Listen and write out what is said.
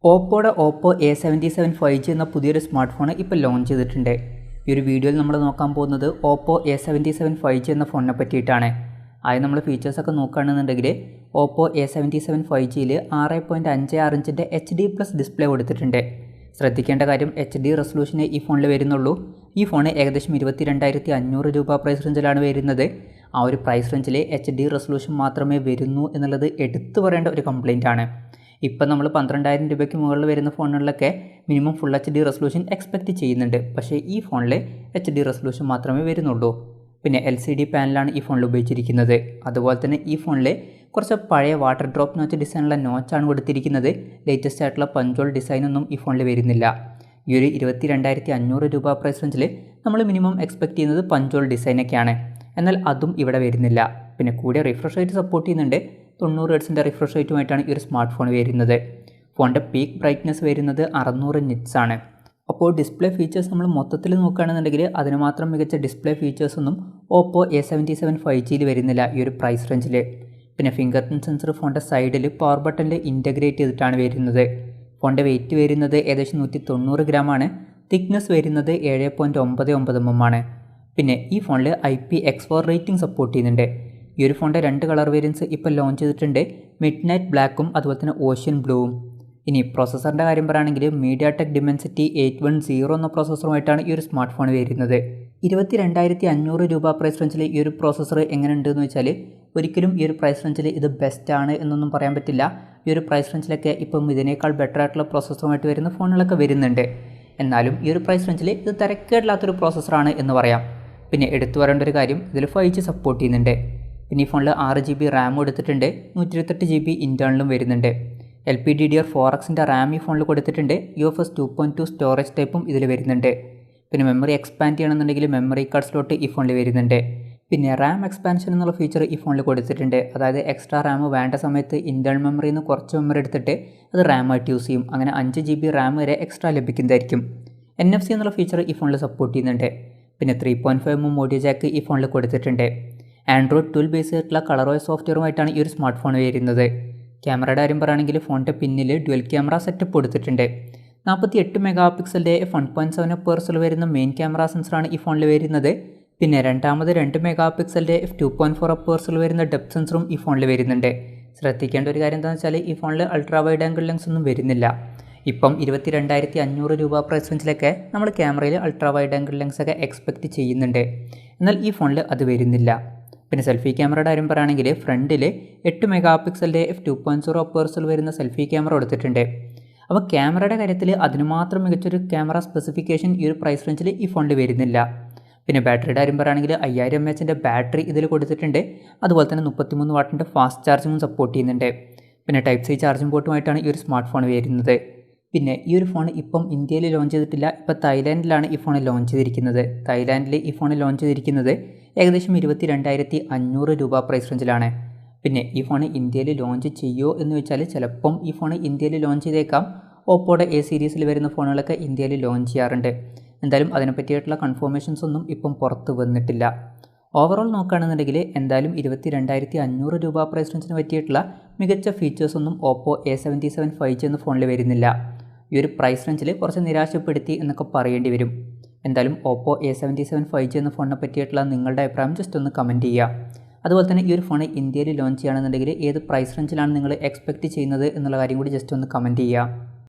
ഓപ്പോയുടെ Oppo A77 5G എന്ന പുതിയൊരു smart phone ഇപ്പോൾ ലോഞ്ച് ചെയ്തിട്ടുണ്ട്. ഈ ഒരു വീഡിയോയിൽ നമ്മൾ നോക്കാൻ പോകുന്നത് ഓപ്പോ A77 5G എന്ന ഫോണിനെ പറ്റിയിട്ടാണ്. ആദ്യം നമ്മൾ ഫീച്ചേഴ്സൊക്കെ നോക്കുകയാണെന്നുണ്ടെങ്കിൽ ഓപ്പോ A77 5Gയിൽ 6.56 ഇഞ്ചിൻ്റെ HD+ ഡിസ്പ്ലേ കൊടുത്തിട്ടുണ്ട്. ശ്രദ്ധിക്കേണ്ട കാര്യം HD റെസൊല്യൂഷനെ ഈ ഫോണിൽ വരുന്നുള്ളൂ. ഈ ഫോൺ ഏകദേശം 22,500 രൂപ പ്രൈസ് റേഞ്ചിലാണ് വരുന്നത്. ആ ഒരു പ്രൈസ് റേഞ്ചിൽ HD റെസൊല്യൂഷൻ മാത്രമേ വരുന്നു എന്നുള്ളത് എടുത്തു പറയേണ്ട ഒരു കംപ്ലയിൻ്റ് ആണ്. ഇപ്പം നമ്മൾ 12,000 രൂപയ്ക്ക് മുകളിൽ വരുന്ന ഫോണുകളിലൊക്കെ minimum full HD resolution expect ചെയ്യുന്നുണ്ട്. പക്ഷേ ഈ ഫോണിൽ HD റെസൊല്യൂഷൻ മാത്രമേ വരുന്നുള്ളൂ. പിന്നെ LCD പാനലാണ് ഈ ഫോണിൽ ഉപയോഗിച്ചിരിക്കുന്നത്. അതുപോലെ തന്നെ ഈ ഫോണിൽ കുറച്ച് പഴയ വാട്ടർ ഡ്രോപ്പ് നോച്ച് ഡിസൈനുള്ള നോച്ചാണ് കൊടുത്തിരിക്കുന്നത്. ലേറ്റസ്റ്റ് ആയിട്ടുള്ള പഞ്ചോൾ ഡിസൈനൊന്നും ഈ ഫോണിൽ വരുന്നില്ല. ഈ ഒരു 22,500 രൂപ പ്രൈസ് റേഞ്ചിൽ നമ്മൾ മിനിമം എക്സ്പെക്റ്റ് ചെയ്യുന്നത് പഞ്ചോൾ ഡിസൈനൊക്കെയാണ്. എന്നാൽ അതും ഇവിടെ വരുന്നില്ല. പിന്നെ കൂടിയ റിഫ്രഷ് റേറ്റ് സപ്പോർട്ട് ചെയ്യുന്നുണ്ട്. 90 Hz റിഫ്രഷ് റേറ്റുമായിട്ടാണ് ഈ ഒരു സ്മാർട്ട് ഫോൺ വരുന്നത്. ഫോണിൻ്റെ പീക്ക് ബ്രൈറ്റ്നസ് വരുന്നത് 600 nits ആണ്. അപ്പോൾ ഡിസ്പ്ലേ ഫീച്ചേഴ്സ് നമ്മൾ മൊത്തത്തിൽ നോക്കുകയാണെന്നുണ്ടെങ്കിൽ അതിന് മാത്രം മികച്ച ഡിസ്പ്ലേ ഫീച്ചേഴ്സൊന്നും ഓപ്പോ A77 5Gയിൽ വരുന്നില്ല ഈ ഒരു പ്രൈസ് റേഞ്ചിൽ. പിന്നെ ഫിംഗർ പ്രിൻറ്റ് സെൻസർ ഫോണിൻ്റെ സൈഡിൽ പവർ ബട്ടണിൽ ഇൻ്റഗ്രേറ്റ് ചെയ്തിട്ടാണ് വരുന്നത്. ഫോണിൻ്റെ വെയിറ്റ് വരുന്നത് ഏകദേശം 190 ഗ്രാമാണ്. തിക്നെസ് വരുന്നത് 7.99 mm ആണ്. പിന്നെ ഈ ഫോണിൽ IPX4 റേറ്റിംഗ് സപ്പോർട്ട് ചെയ്യുന്നുണ്ട്. ഈ ഒരു ഫോണിൻ്റെ 2 കളർ വേരിയൻസ് ഇപ്പോൾ ലോഞ്ച് ചെയ്തിട്ടുണ്ട്. മിഡ് നൈറ്റ് ബ്ലാക്കും അതുപോലെ തന്നെ ഓഷ്യൻ ബ്ലൂവും. ഇനി പ്രോസസ്സറിൻ്റെ കാര്യം പറയുകയാണെങ്കിൽ mediatek dimensity 810 എന്ന പ്രോസസ്സറുമായിട്ടാണ് ഈ ഒരു സ്മാർട്ട് ഫോൺ വരുന്നത്. 22,500 രൂപ പ്രൈസ് റേഞ്ചിൽ ഈ ഒരു പ്രോസസ്സർ എങ്ങനെയുണ്ട് എന്ന് വെച്ചാൽ ഒരിക്കലും ഈ ഒരു പ്രൈസ് റേഞ്ചിൽ ഇത് ബെസ്റ്റ് ആണ് എന്നൊന്നും പറയാൻ പറ്റില്ല. ഈ ഒരു പ്രൈസ് റേഞ്ചിലൊക്കെ ഇപ്പം ഇതിനേക്കാൾ ബെറ്റർ ആയിട്ടുള്ള പ്രോസസ്സറുമായിട്ട് വരുന്ന ഫോണുകളൊക്കെ വരുന്നുണ്ട്. എന്നാലും ഈ ഒരു പ്രൈസ് റേഞ്ചിൽ ഇത് തിരക്കേടില്ലാത്തൊരു പ്രോസസ്സറാണ് എന്ന് പറയാം. പിന്നെ എടുത്തു പറയേണ്ട ഒരു കാര്യം, ഇതിൽ 5G സപ്പോർട്ട് ചെയ്യുന്നുണ്ട്. പിന്നെ ഈ ഫോണിൽ 6GB റാം കൊടുത്തിട്ടുണ്ട്. 128GB ഇൻറ്റേർണലും വരുന്നുണ്ട്. LPDDR4Xൻ്റെ റാം ഈ ഫോണിൽ കൊടുത്തിട്ടുണ്ട്. UFS 2.2 സ്റ്റോറേജ് ടൈപ്പും ഇതിൽ വരുന്നുണ്ട്. പിന്നെ മെമ്മറി എക്സ്പാൻഡ് ചെയ്യണമെന്നുണ്ടെങ്കിൽ മെമ്മറി കാർഡ് സ്ലോട്ട് ഈ ഫോണിൽ വരുന്നുണ്ട്. പിന്നെ റാം എക്സ്പാൻഷൻ എന്നുള്ള ഫീച്ചർ ഈ ഫോണിൽ കൊടുത്തിട്ടുണ്ട്. അതായത് എക്സ്ട്രാ റാം വേണ്ട സമയത്ത് ഇൻറ്റേർണൽ മെമ്മറിയിൽ നിന്ന് കുറച്ച് മെമ്മറി എടുത്തിട്ട് അത് റാമായിട്ട് യൂസ് ചെയ്യും. അങ്ങനെ 5GB റാം വരെ എക്സ്ട്രാ ലഭിക്കുന്നതായിരിക്കും. NFC എന്നുള്ള ഫീച്ചർ ഈ ഫോണിൽ സപ്പോർട്ട് ചെയ്യുന്നുണ്ട്. പിന്നെ 3.5mm ഓഡിയോ ജാക്ക് ഈ ഫോണിൽ കൊടുത്തിട്ടുണ്ട്. ആൻഡ്രോയിഡ് 12 ബേസ് ആയിട്ടുള്ള കളർവോയ്സ് സോഫ്റ്റ്വെയറുമായിട്ടാണ് ഈ ഒരു സ്മാർട്ട് ഫോൺ വരുന്നത്. ക്യാമറയുടെ കാര്യം പറയുകയാണെങ്കിൽ ഫോണിൻ്റെ പിന്നിൽ ഡ്യുവൽ ക്യാമറ സെറ്റപ്പ് കൊടുത്തിട്ടുണ്ട്. 48 മെഗാപിക്സലിൻ്റെ 1.7 പേഴ്സിൽ വരുന്ന മെയിൻ ക്യാമറ സെൻസറാണ് ഈ ഫോണിൽ വരുന്നത്. പിന്നെ രണ്ടാമത് 2 മെഗാപിക്സലിൻ്റെ 2.4 പേഴ്സിൽ വരുന്ന ഡെപ്ത് സെൻസറും ഈ ഫോണിൽ വരുന്നുണ്ട്. ശ്രദ്ധിക്കേണ്ട ഒരു കാര്യം എന്താണെന്ന് വെച്ചാൽ ഈ ഫോണിൽ അൾട്രാ വൈഡ് ആംഗിൾ ലെൻസ് ഒന്നും വരുന്നില്ല. ഇപ്പം 22,500 രൂപ പ്രൈസ് റേഞ്ചിലൊക്കെ നമ്മൾ ക്യാമറയിൽ അൾട്രാ വൈഡ് ആംഗിൾ ലെൻസ് ഒക്കെ എക്സ്പെക്റ്റ് ചെയ്യുന്നുണ്ട്. എന്നാൽ ഈ ഫോണിൽ അത് വരുന്നില്ല. പിന്നെ സെൽഫി ക്യാമറയുടെ കാര്യം പറയുകയാണെങ്കിൽ ഫ്രണ്ടിൽ 8 മെഗാപിക്സലിൻ്റെ 2.0 പേഴ്സിൽ വരുന്ന സെൽഫി ക്യാമറ കൊടുത്തിട്ടുണ്ട്. അപ്പോൾ ക്യാമറയുടെ കാര്യത്തിൽ അതിന് മാത്രം മികച്ചൊരു ക്യാമറ സ്പെസിഫിക്കേഷൻ ഈ ഒരു പ്രൈസ് റേഞ്ചിൽ ഈ ഫോണിൽ വരുന്നില്ല. പിന്നെ ബാറ്ററിയുടെ കാര്യം പറയുകയാണെങ്കിൽ 5000 mAhൻ്റെ ബാറ്ററി ഇതിൽ കൊടുത്തിട്ടുണ്ട്. അതുപോലെ തന്നെ 33 വാട്ടിൻ്റെ ഫാസ്റ്റ് ചാർജിങ്ങും സപ്പോർട്ട് ചെയ്യുന്നുണ്ട്. പിന്നെ Type-C ചാർജിംഗ് പോർട്ടുമായിട്ടാണ് ഈ ഒരു സ്മാർട്ട് ഫോൺ വരുന്നത്. പിന്നെ ഈ ഒരു ഫോൺ ഇപ്പം ഇന്ത്യയിൽ ലോഞ്ച് ചെയ്തിട്ടില്ല. ഇപ്പോൾ തായ്ലാൻഡിലാണ് ഈ ഫോൺ ലോഞ്ച് ചെയ്തിരിക്കുന്നത്. തായ്ലാൻഡിൽ ഈ ഫോൺ ലോഞ്ച് ചെയ്തിരിക്കുന്നത് ഏകദേശം 22,500 രൂപ പ്രൈസ് റേഞ്ചിലാണ്. പിന്നെ ഈ ഫോൺ ഇന്ത്യയിൽ ലോഞ്ച് ചെയ്യുമോ എന്ന് വെച്ചാൽ ചിലപ്പം ഈ ഫോൺ ഇന്ത്യയിൽ ലോഞ്ച് ചെയ്തേക്കാം. ഓപ്പോയുടെ A സീരീസിൽ വരുന്ന ഫോണുകളൊക്കെ ഇന്ത്യയിൽ ലോഞ്ച് ചെയ്യാറുണ്ട്. എന്തായാലും അതിനെപ്പറ്റിയിട്ടുള്ള കൺഫർമേഷൻസ് ഒന്നും ഇപ്പം പുറത്ത് വന്നിട്ടില്ല. ഓവറോൾ നോക്കുകയാണെന്നുണ്ടെങ്കിൽ എന്തായാലും 22,500 രൂപ പ്രൈസ് റേഞ്ചിന് പറ്റിയിട്ടുള്ള മികച്ച ഫീച്ചേഴ്സൊന്നും ഓപ്പോ A77 5G എന്ന ഫോണിൽ വരുന്നില്ല. ഈ ഒരു പ്രൈസ് റേഞ്ചിൽ കുറച്ച് നിരാശപ്പെടുത്തി എന്നൊക്കെ പറയേണ്ടി വരും. എന്തായാലും ഓപ്പോ A77 5G എന്ന ഫോണിനെ പറ്റിയിട്ടുള്ള നിങ്ങളുടെ അഭിപ്രായം ജസ്റ്റ് ഒന്ന് കമൻറ്റ് ചെയ്യുക. അതുപോലെ തന്നെ ഈ ഒരു ഫോൺ ഇന്ത്യയിൽ ലോഞ്ച് ചെയ്യുകയാണെന്നുണ്ടെങ്കിൽ ഏത് പ്രൈസ് റേഞ്ചിലാണ് നിങ്ങൾ എക്സ്പെക്റ്റ് ചെയ്യുന്നത് എന്നുള്ള കാര്യം കൂടി ജസ്റ്റ് ഒന്ന് കമൻറ്റ് ചെയ്യുക.